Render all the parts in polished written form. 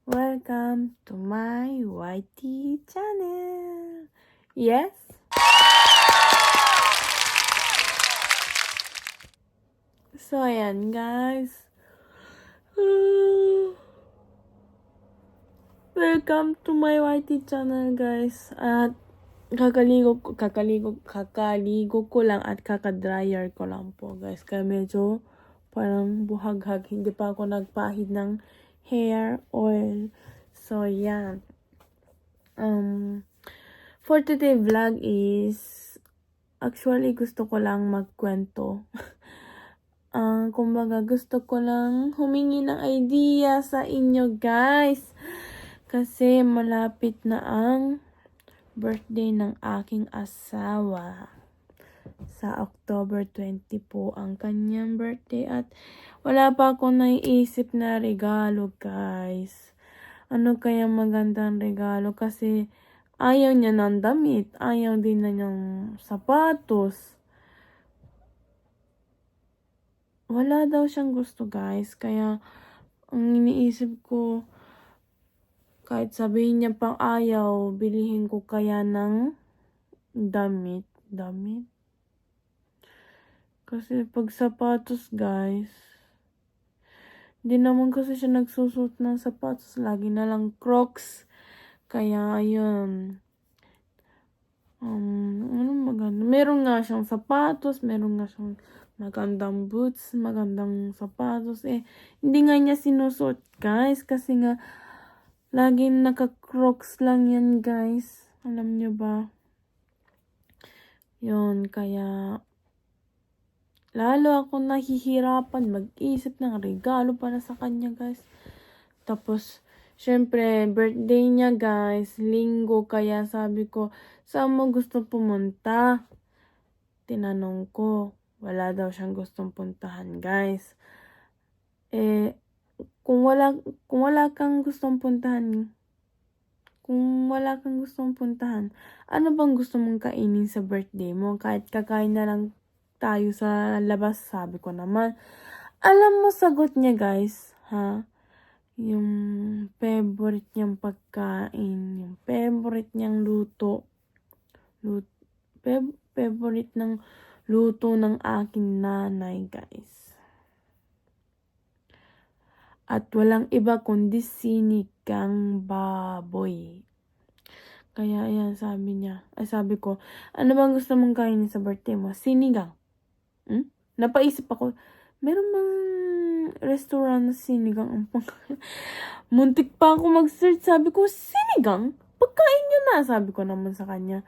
Welcome to my YT channel. Yes? So, ayan guys. Welcome to my YT channel guys. At kakaligo ko lang at kakadryer ko lang po guys. Kaya medyo parang buhaghag. Hindi pa ako nagpahid ng hair oil. So, yan. For today vlog is actually gusto ko lang magkwento. Kumbaga gusto ko lang humingi ng idea sa inyo guys. Kasi malapit na ang birthday ng aking asawa. Sa October 20 po ang kanyang birthday at wala pa akong naiisip na regalo guys. Ano kaya magandang regalo kasi ayaw niya ng damit, ayaw din na niyang sapatos. Wala daw siyang gusto guys, kaya ang iniisip ko, kahit sabihin niya pang ayaw, bilihin ko kaya ng damit. Kasi pag sapatos guys, hindi naman kasi siya nagsusuot ng sapatos, lagi na lang Crocs. Kaya ayun. Ano maganda? Meron nga siyang sapatos, meron nga siyang magandang boots, magandang sapatos. Hindi nga niya sinusuot, guys. Kasi nga, laging naka-Crocs lang yan, guys. Alam niyo ba? Yun, kaya lalo ako nahihirapan mag-isip ng regalo para sa kanya, guys. Tapos, syempre, birthday niya, guys. Linggo, kaya sabi ko, saan mo gusto pumunta? Tinanong ko. Wala daw siyang gustong puntahan, guys. Kung wala kang gustong puntahan, ano bang gusto mong kainin sa birthday mo? Kahit kakain na lang tayo sa labas, sabi ko naman. Alam mo, sagot niya, guys, ha? Yung favorite niyang pagkain, yung favorite niyang luto. Favorite ng luto ng aking nanay, guys. At walang iba kundi sinigang baboy. Kaya ayan, sabi ko, ano bang gusto mong kainin sa birthday mo? Sinigang. Napaisip ako, meron bang restaurant na sinigang ang muntik pa ako mag-search, sabi ko, sinigang? Pagkain nyo na, sabi ko naman sa kanya.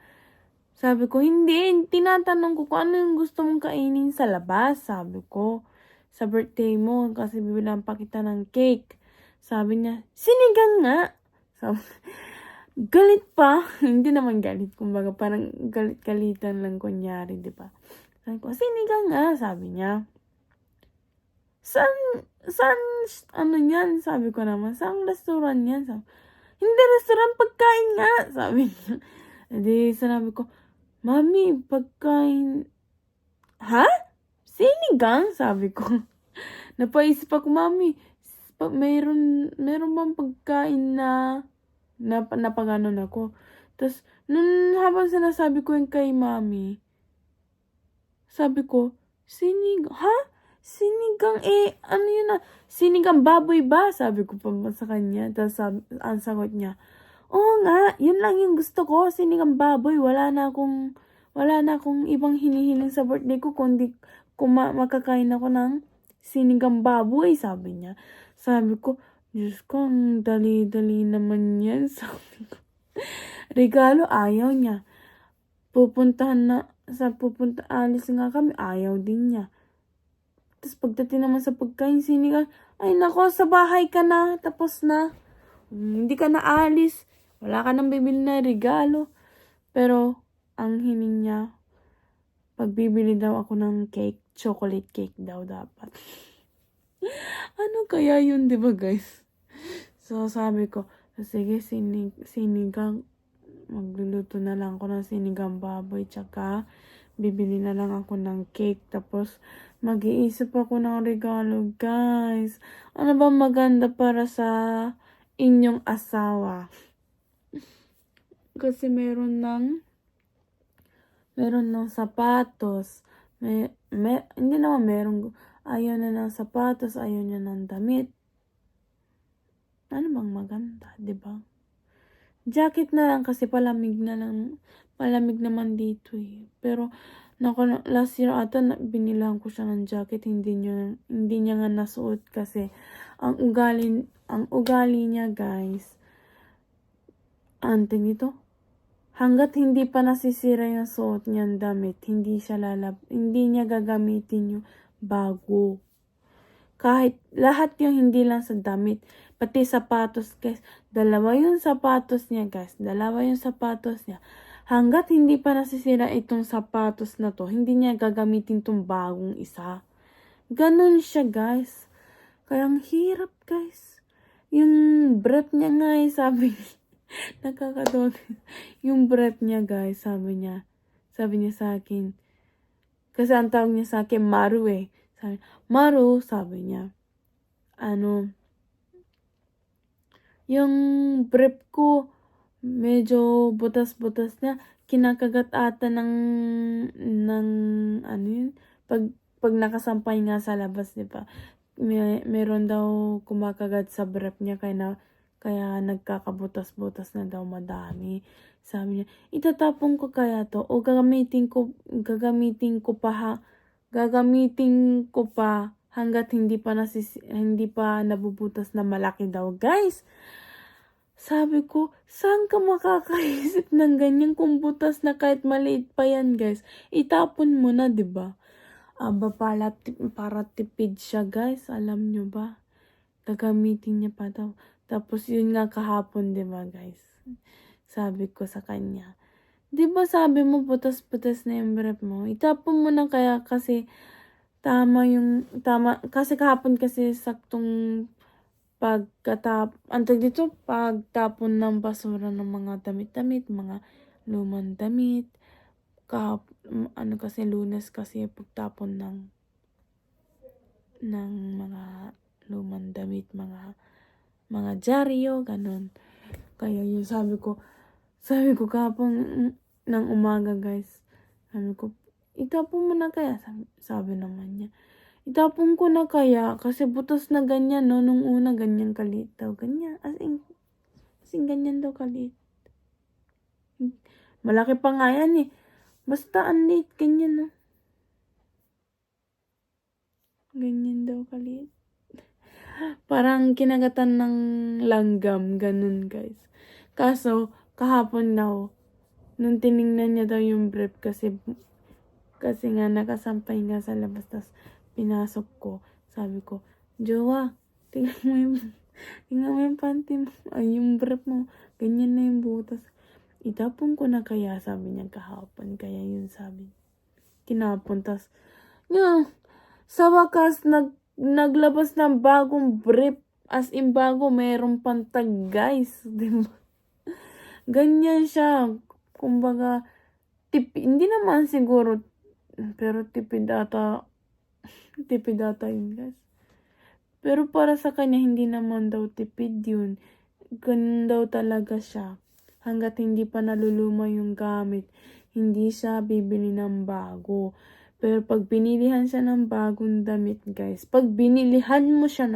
Sabi ko, hindi. Tinatanong ko kung ano yung gusto mong kainin sa labas. Sabi ko, sa birthday mo, kasi bibilang pa kita ng cake. Sabi niya, sinigang nga. Sabi, galit pa. Hindi naman galit. Kumbaga, parang galit-galitan lang kunyari, di ba? Sabi ko, sinigang nga. Sabi niya, saan, ano yan? Sabi ko naman, saan restaurant yan? Sabi, hindi restaurant, pagkain nga. Sabi niya. Edi, sinabi ko, Mami, pagkain... Ha? Sinigang? Sabi ko. Napaisip ako, Mami, meron bang pagkain na napaganon ako? Tapos, habang sinasabi ko yung kay Mami, sabi ko, sinigang? Ha? Sinigang ano yun na? Sinigang baboy ba? Sabi ko pa sa kanya. Tapos, ang sagot niya, oo nga, yun lang yung gusto ko, sinigang baboy. Wala na akong ibang hinihiling sa birthday ko, kundi makakain ako ng sinigang baboy, sabi niya. Sabi ko, Diyos ko, ang dali-dali naman yan, sabi ko. Regalo, ayaw niya. Alis nga kami, ayaw din niya. Tapos pagdating naman sa pagkain, sinigang, ay nako, sa bahay ka na, tapos na. Hindi ka na alis. Wala ka nang bibili na regalo. Pero, ang hiling niya, pagbibili daw ako ng cake, chocolate cake daw dapat. Ano kaya yun, di ba guys? So, sabi ko, sige, sinigang, magluluto na lang ako ng sinigang baboy, tsaka, bibili na lang ako ng cake, tapos, mag-iisip ako ng regalo, guys. Ano ba maganda para sa inyong asawa. Kasi meron ng sapatos. Hindi naman ayaw na ng sapatos, ayaw niya ng damit. Ano bang maganda, di ba? Jacket na lang kasi palamig naman dito eh. Pero last year ata binilang ko siya ng jacket, hindi niya nga nasuot kasi ang ugali niya, guys. Anting ito. Hanggat hindi pa nasisira yung suot niyang damit, hindi niya gagamitin yung bago. Kahit lahat yung hindi lang sa damit, pati sapatos, guys. Dalawa yung sapatos niya. Hanggat hindi pa nasisira itong sapatos na to, hindi niya gagamitin tong bagong isa. Ganun siya, guys. Kaya ang hirap, guys. Yung brief niya nga sabi niya, nakakatawa. Yung brief niya, guys, sabi niya sa akin, kasi ang tawag niya sa akin, Maru eh. Maru, sabi niya, yung brief ko, medyo butas-butas na, kinakagat ata pag nakasampay nga sa labas, di ba? Meron daw kumakagat sa brief niya, kaya nagkakabutas-butas na daw madami. Sabi niya, itatapon ko kaya to o gagamitin ko pa hanggat hindi pa nabubutas na malaki daw, guys. Sabi ko, saan ka makakaisip ng ganyan kung butas na kahit maliit pa yan, guys? Itapon mo na, di ba? Aba, para tipid siya, guys. Alam nyo ba? Gagamitin niya pa daw. Tapos yun nga kahapon, di ba, guys? Sabi ko sa kanya, di ba sabi mo butas-butas na yung brief mo? Itapon mo na kaya kasi kasi kahapon kasi saktong pagtapon ng basura ng mga damit-damit, mga lumang damit. Kasi Lunes kasi pagtapon ng mga lumang damit, mga dyaryo, ganun. Kaya yun, sabi ko kahapon ng umaga, guys. Sabi ko, itapon mo na kaya? Sabi naman niya, itapon ko na kaya kasi butas na ganyan, no? Nung una, ganyan kaliit daw. Ganyan. As in ganyan daw kaliit. Malaki pa nga yan eh. Basta ang liit, ganyan, no? Ganyan daw kaliit. Parang kinagatan ng langgam, ganun, guys. Kaso, kahapon daw, nung tiningnan niya daw yung brief kasi nga nakasampay nga sa labas, tas pinasok ko, sabi ko, Jowa, tingnan mo yung panty mo, ay yung brief mo, ganyan na yung butas. Itapon ko na kaya, sabi niya kahapon, kaya yun sabi. Kinapon, tas, sa wakas, naglabas ng bagong brief, as in bago, mayroong pantag, guys, diba? Ganyan siya, kumbaga, hindi naman siguro, pero tipid ata yun, guys. Pero para sa kanya, hindi naman daw tipid yun. Ganun daw talaga siya. Hanggat hindi pa naluluma yung gamit, hindi siya bibili ng bago. Pero pag binilihan siya ng bagong damit, guys, pag binilihan mo siya,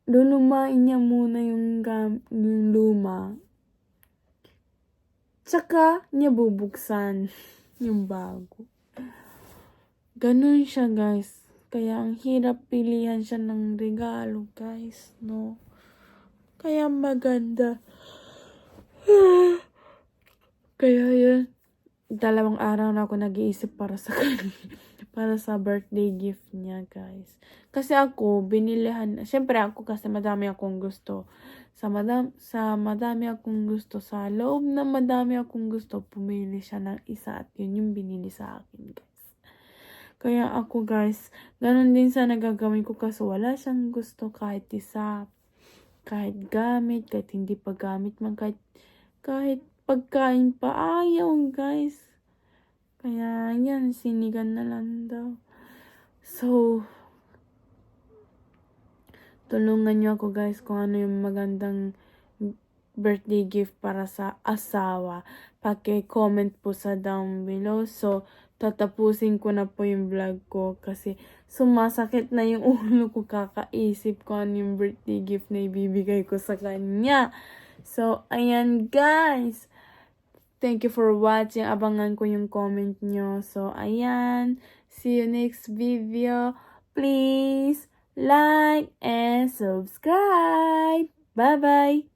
lulumain niya muna yung luma. Tsaka niya bubuksan yung bago. Ganun siya, guys. Kaya ang hirap pilihan siya ng regalo, guys, no? Kaya maganda. Kaya yun, 2 araw na ako nag-iisip para sa kanya. Para sa birthday gift niya, guys. Kasi ako, syempre ako kasi madami akong gusto. Sa madami akong gusto, sa loob na madami akong gusto, pumili siya ng isa at yun yung binili sa akin, guys. Kaya ako, guys, ganun din sana gagawin ko kasi wala siyang gusto kahit isa. Kahit gamit, kahit hindi pa gamit man, kahit pagkain pa, ayaw, guys. Kaya yan, sinigan na lang daw. So, tulungan niyo ako guys kung ano yung magandang birthday gift para sa asawa. Paki-comment po sa down below. So, tatapusin ko na po yung vlog ko kasi sumasakit na yung ulo ko kakaisip ko ano yung birthday gift na ibibigay ko sa kanya. So, ayan guys. Thank you for watching. Abangan ko yung comment nyo. So, ayan. See you next video. Please like and subscribe. Bye-bye.